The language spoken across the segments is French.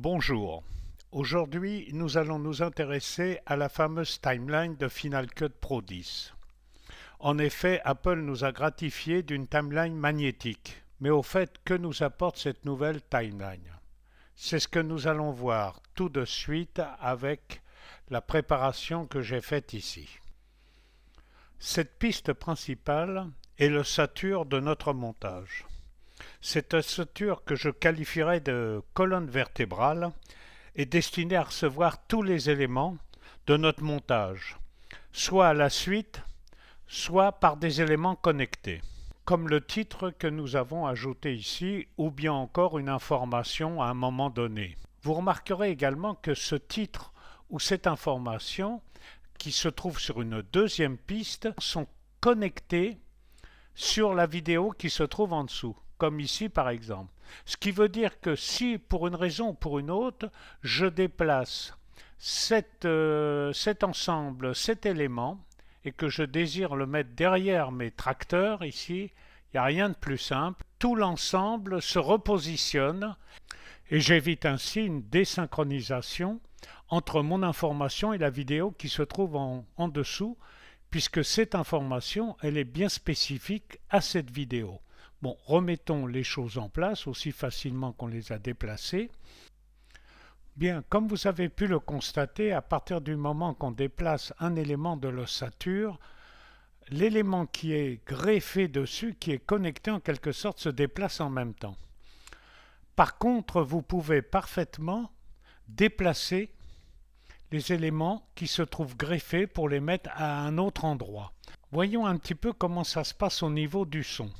Bonjour. Aujourd'hui, nous allons nous intéresser à la fameuse timeline de Final Cut Pro 10. En effet, Apple nous a gratifié d'une timeline magnétique. Mais au fait, que nous apporte cette nouvelle timeline? C'est ce que nous allons voir tout de suite avec la préparation que j'ai faite ici. Cette piste principale est l'ossature de notre montage. Cette ossature que je qualifierais de colonne vertébrale est destinée à recevoir tous les éléments de notre montage, soit à la suite, soit par des éléments connectés, comme le titre que nous avons ajouté ici, ou bien encore une information à un moment donné. Vous remarquerez également que ce titre ou cette information qui se trouve sur une deuxième piste sont connectés sur la vidéo qui se trouve en dessous, comme ici par exemple. Ce qui veut dire que si pour une raison ou pour une autre, je déplace cet ensemble, cet élément, et que je désire le mettre derrière mes tracteurs ici, il n'y a rien de plus simple. Tout l'ensemble se repositionne et j'évite ainsi une désynchronisation entre mon information et la vidéo qui se trouve en dessous, puisque cette information, elle est bien spécifique à cette vidéo. Bon, remettons les choses en place aussi facilement qu'on les a déplacées. Bien, comme vous avez pu le constater, à partir du moment qu'on déplace un élément de l'ossature, l'élément qui est greffé dessus, qui est connecté en quelque sorte, se déplace en même temps. Par contre, vous pouvez parfaitement déplacer les éléments qui se trouvent greffés pour les mettre à un autre endroit. Voyons un petit peu comment ça se passe au niveau du son.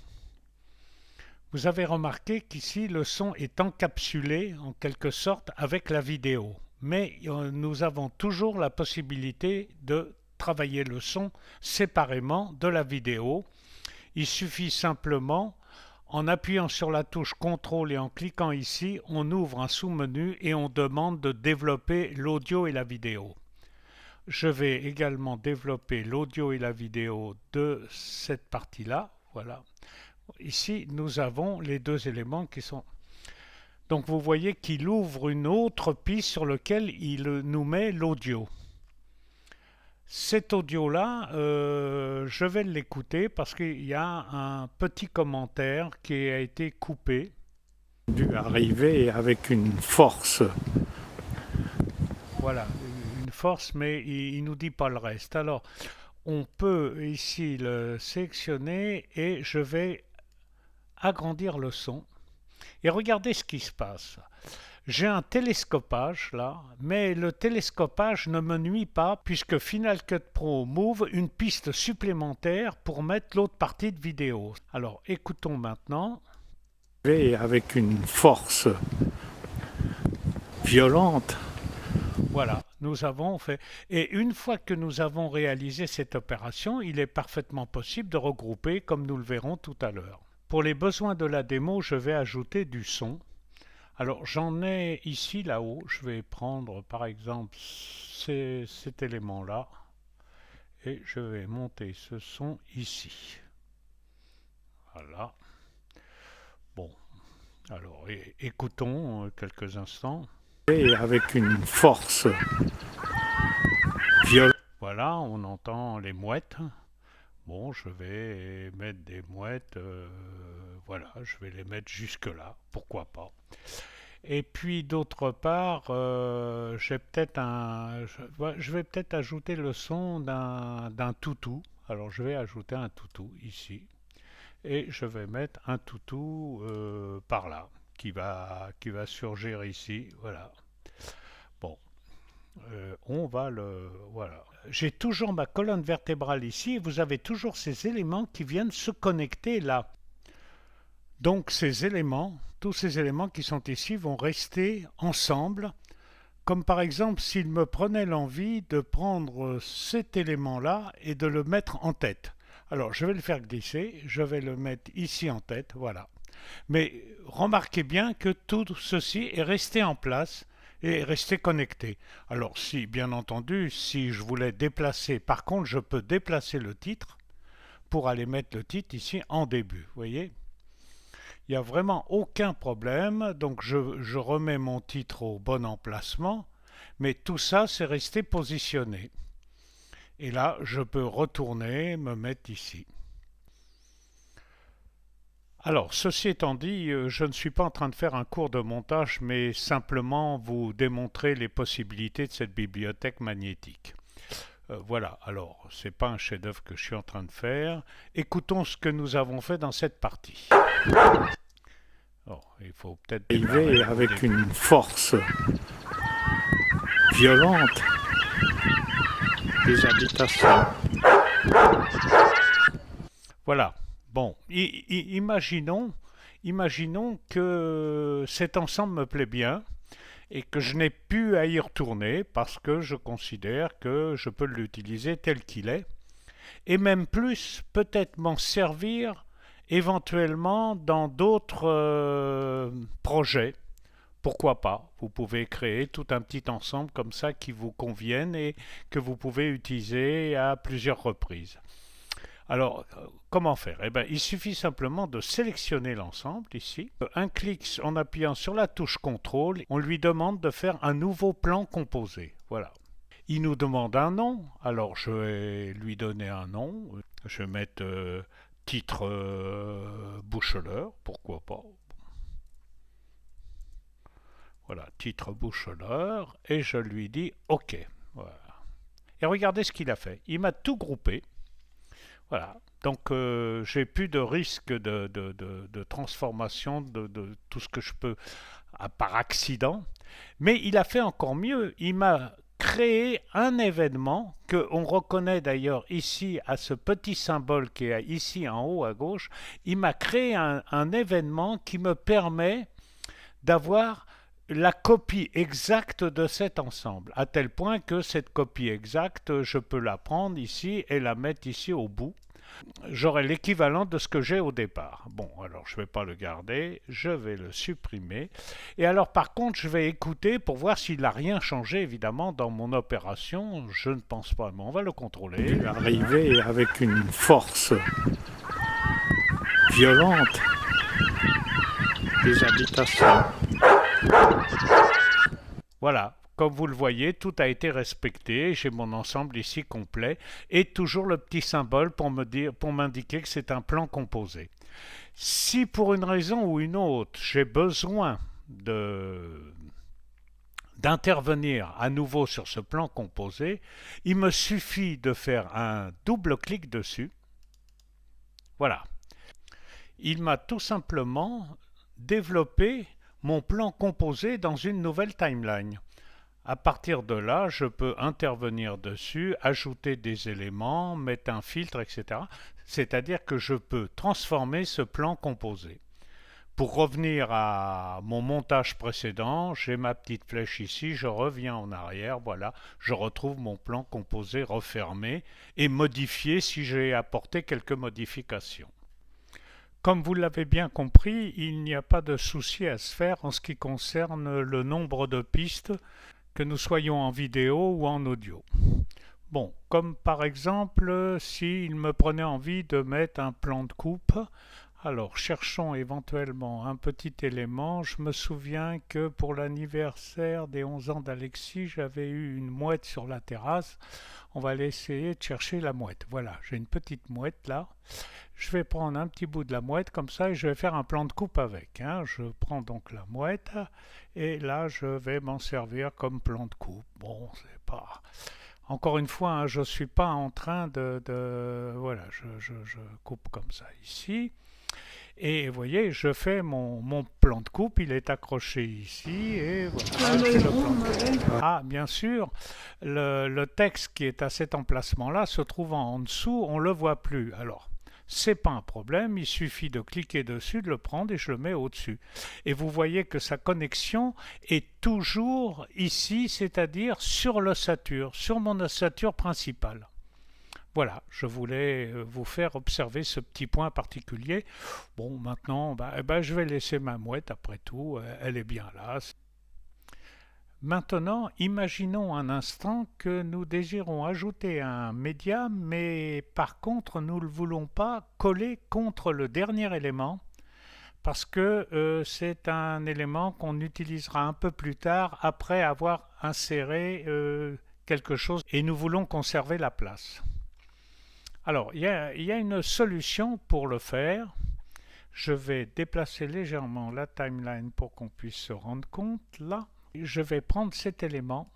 Vous avez remarqué qu'ici le son est encapsulé en quelque sorte avec la vidéo, mais nous avons toujours la possibilité de travailler le son séparément de la vidéo. Il suffit simplement, en appuyant sur la touche CTRL et en cliquant ici, on ouvre un sous-menu et on demande de développer l'audio et la vidéo. Je vais également développer l'audio et la vidéo de cette partie-là. Voilà. Ici, nous avons les deux éléments qui sont... Donc vous voyez qu'il ouvre une autre piste sur laquelle il nous met l'audio. Cet audio-là, je vais l'écouter parce qu'il y a un petit commentaire qui a été coupé. Dû arriver avec une force. Voilà, une force, mais il ne nous dit pas le reste. Alors, on peut ici le sélectionner et je vais agrandir le son. Et regardez ce qui se passe. J'ai un télescopage là, mais le télescopage ne me nuit pas puisque Final Cut Pro m'ouvre une piste supplémentaire pour mettre l'autre partie de vidéo. Alors écoutons maintenant. Et avec une force violente. Voilà, nous avons fait. Et une fois que nous avons réalisé cette opération, il est parfaitement possible de regrouper comme nous le verrons tout à l'heure. Pour les besoins de la démo, je vais ajouter du son. Alors j'en ai ici là-haut, je vais prendre par exemple cet élément-là et je vais monter ce son ici. Voilà. Bon, alors écoutons quelques instants. Et avec une force violente. Voilà, on entend les mouettes. Bon, je vais mettre des mouettes, voilà, je vais les mettre jusque là, pourquoi pas. Et puis d'autre part, je vais peut-être ajouter le son d'un toutou. Alors je vais ajouter un toutou ici. Et je vais mettre un toutou par là, qui va surgir ici, voilà. Bon, on va le... Voilà. J'ai toujours ma colonne vertébrale ici et vous avez toujours ces éléments qui viennent se connecter là. Donc ces éléments, tous ces éléments qui sont ici vont rester ensemble, comme par exemple s'il me prenait l'envie de prendre cet élément-là et de le mettre en tête. Alors je vais le faire glisser, je vais le mettre ici en tête, voilà. Mais remarquez bien que tout ceci est resté en place et resté connecté. Alors si, bien entendu, si je voulais déplacer, par contre je peux déplacer le titre pour aller mettre le titre ici en début, vous voyez. Il n'y a vraiment aucun problème. Donc je remets mon titre au bon emplacement, mais tout ça, c'est resté positionné. Et là, je peux retourner, me mettre ici. Alors, ceci étant dit, je ne suis pas en train de faire un cours de montage, mais simplement vous démontrer les possibilités de cette bibliothèque magnétique. Voilà, alors, c'est pas un chef-d'œuvre que je suis en train de faire. Écoutons ce que nous avons fait dans cette partie. Oh, il faut peut-être arriver avec une force violente des habitations. Voilà. Bon, imaginons que cet ensemble me plaît bien et que je n'ai plus à y retourner parce que je considère que je peux l'utiliser tel qu'il est et même plus peut-être m'en servir éventuellement dans d'autres projets. Pourquoi pas? Vous pouvez créer tout un petit ensemble comme ça qui vous convienne et que vous pouvez utiliser à plusieurs reprises. Alors, comment faire? Eh bien, il suffit simplement de sélectionner l'ensemble ici. Un clic en appuyant sur la touche contrôle, on lui demande de faire un nouveau plan composé. Voilà. Il nous demande un nom, alors je vais lui donner un nom. Je vais mettre titre Boucheleur, pourquoi pas. Voilà, titre Boucheleur, et je lui dis OK. Voilà. Et regardez ce qu'il a fait. Il m'a tout groupé. Voilà, donc j'ai plus de risque de transformation de tout ce que je peux par accident. Mais il a fait encore mieux, il m'a créé un événement que on reconnaît d'ailleurs ici à ce petit symbole qui est ici en haut à gauche. Il m'a créé un événement qui me permet d'avoir la copie exacte de cet ensemble, à tel point que cette copie exacte, je peux la prendre ici et la mettre ici au bout. J'aurai l'équivalent de ce que j'ai au départ. Bon, alors je ne vais pas le garder, je vais le supprimer. Et alors par contre, je vais écouter pour voir s'il n'a rien changé, évidemment, dans mon opération. Je ne pense pas, mais on va le contrôler. Arriver avec une force violente des habitations. Voilà, comme vous le voyez, tout a été respecté. J'ai mon ensemble ici complet et toujours le petit symbole pour m'indiquer que c'est un plan composé. Si pour une raison ou une autre, j'ai besoin d'intervenir à nouveau sur ce plan composé, il me suffit de faire un double clic dessus. Voilà. Il m'a tout simplement développé mon plan composé dans une nouvelle timeline. À partir de là, je peux intervenir dessus, ajouter des éléments, mettre un filtre, etc. C'est-à-dire que je peux transformer ce plan composé. Pour revenir à mon montage précédent, j'ai ma petite flèche ici, je reviens en arrière, voilà, je retrouve mon plan composé refermé et modifié si j'ai apporté quelques modifications. Comme vous l'avez bien compris, il n'y a pas de souci à se faire en ce qui concerne le nombre de pistes, que nous soyons en vidéo ou en audio. Bon, comme par exemple, s'il me prenait envie de mettre un plan de coupe, alors cherchons éventuellement un petit élément. Je me souviens que pour l'anniversaire des 11 ans d'Alexis, j'avais eu une mouette sur la terrasse. On va aller essayer de chercher la mouette. Voilà, j'ai une petite mouette là. Je vais prendre un petit bout de la mouette comme ça et je vais faire un plan de coupe avec. Je prends donc la mouette et là je vais m'en servir comme plan de coupe. Bon, c'est pas... Encore une fois, je ne suis pas en train voilà, je coupe comme ça ici. Et vous voyez, je fais mon plan de coupe, il est accroché ici, et voilà. Ah, bien sûr, le texte qui est à cet emplacement-là se trouvant en dessous, on ne le voit plus. Alors, c'est pas un problème, il suffit de cliquer dessus, de le prendre et je le mets au-dessus. Et vous voyez que sa connexion est toujours ici, c'est-à-dire sur l'ossature, sur mon ossature principale. Voilà, je voulais vous faire observer ce petit point particulier. Bon, maintenant, je vais laisser ma mouette, après tout, elle est bien là. Maintenant, imaginons un instant que nous désirons ajouter un média, mais par contre, nous ne le voulons pas coller contre le dernier élément, parce que c'est un élément qu'on utilisera un peu plus tard après avoir inséré quelque chose et nous voulons conserver la place. Alors, il y a une solution pour le faire. Je vais déplacer légèrement la timeline pour qu'on puisse se rendre compte. Là, je vais prendre cet élément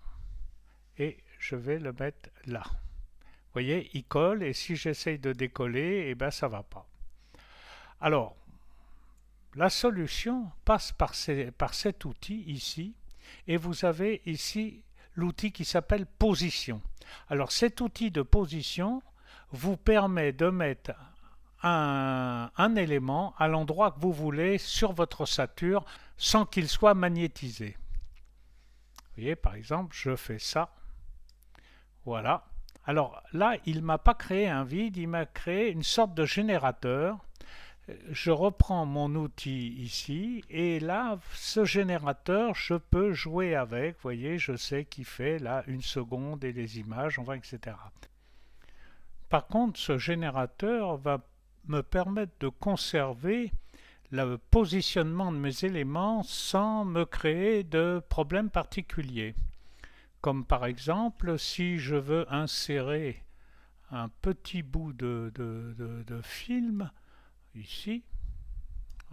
et je vais le mettre là. Vous voyez, il colle et si j'essaye de décoller, eh ben ça ne va pas. Alors, la solution passe par cet outil ici et vous avez ici l'outil qui s'appelle position. Alors cet outil de position vous permet de mettre un élément à l'endroit que vous voulez sur votre ossature sans qu'il soit magnétisé. Vous voyez, par exemple, je fais ça. Voilà. Alors là, il ne m'a pas créé un vide, il m'a créé une sorte de générateur. Je reprends mon outil ici et là, ce générateur, je peux jouer avec. Vous voyez, je sais qu'il fait là 1 seconde et les images, on va, etc. Par contre, ce générateur va me permettre de conserver le positionnement de mes éléments sans me créer de problèmes particuliers. Comme par exemple, si je veux insérer un petit bout de film, ici,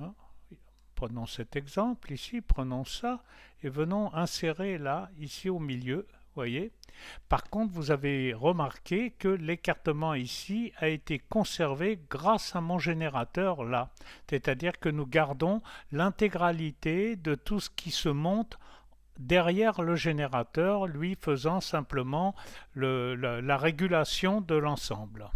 hein, prenons cet exemple, ici, prenons ça, et venons insérer là, ici au milieu, voyez. Par contre, vous avez remarqué que l'écartement ici a été conservé grâce à mon générateur là. C'est-à-dire que nous gardons l'intégralité de tout ce qui se monte derrière le générateur, lui faisant simplement la régulation de l'ensemble.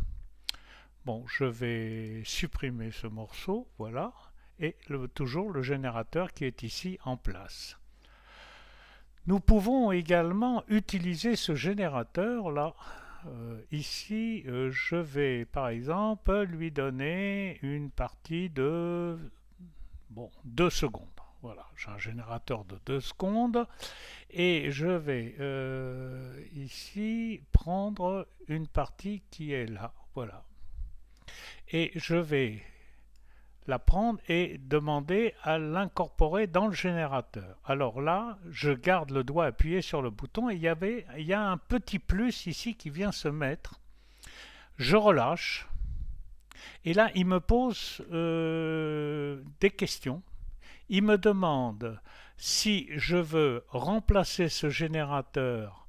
Bon, je vais supprimer ce morceau, voilà, et toujours le générateur qui est ici en place. Nous pouvons également utiliser ce générateur là. Ici, je vais par exemple lui donner une partie de 2 secondes. Voilà, j'ai un générateur de 2 secondes et je vais ici prendre une partie qui est là. Voilà. Et je vais la prendre et demander à l'incorporer dans le générateur. Alors là, je garde le doigt appuyé sur le bouton et il y a un petit plus ici qui vient se mettre. Je relâche et là, il me pose des questions. Il me demande si je veux remplacer ce générateur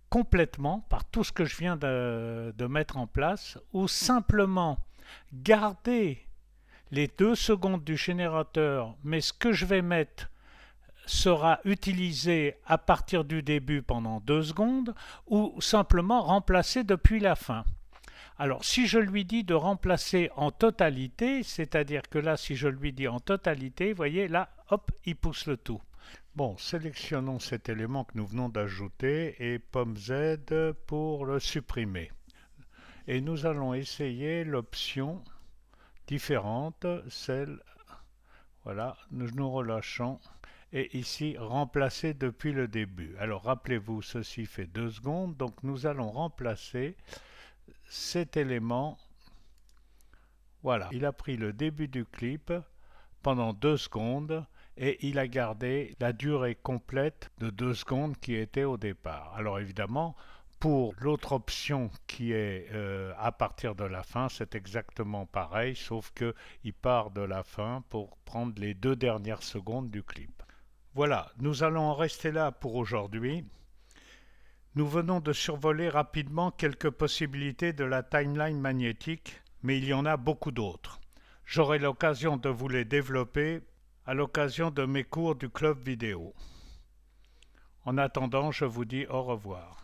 complètement par tout ce que je viens de mettre en place ou simplement garder les 2 secondes du générateur, mais ce que je vais mettre sera utilisé à partir du début pendant 2 secondes ou simplement remplacé depuis la fin. Alors si je lui dis de remplacer en totalité, c'est-à-dire que là si je lui dis en totalité, vous voyez là, hop, il pousse le tout. Bon, sélectionnons cet élément que nous venons d'ajouter et pomme Z pour le supprimer. Et nous allons essayer l'option différente, celle, voilà, nous relâchons et ici remplacer depuis le début. Alors rappelez-vous, ceci fait 2 secondes, donc nous allons remplacer cet élément. Voilà, il a pris le début du clip pendant 2 secondes et il a gardé la durée complète de 2 secondes qui était au départ. Alors évidemment, pour l'autre option qui est à partir de la fin, c'est exactement pareil, sauf qu'il part de la fin pour prendre les 2 dernières secondes du clip. Voilà, nous allons en rester là pour aujourd'hui. Nous venons de survoler rapidement quelques possibilités de la timeline magnétique, mais il y en a beaucoup d'autres. J'aurai l'occasion de vous les développer à l'occasion de mes cours du club vidéo. En attendant, je vous dis au revoir.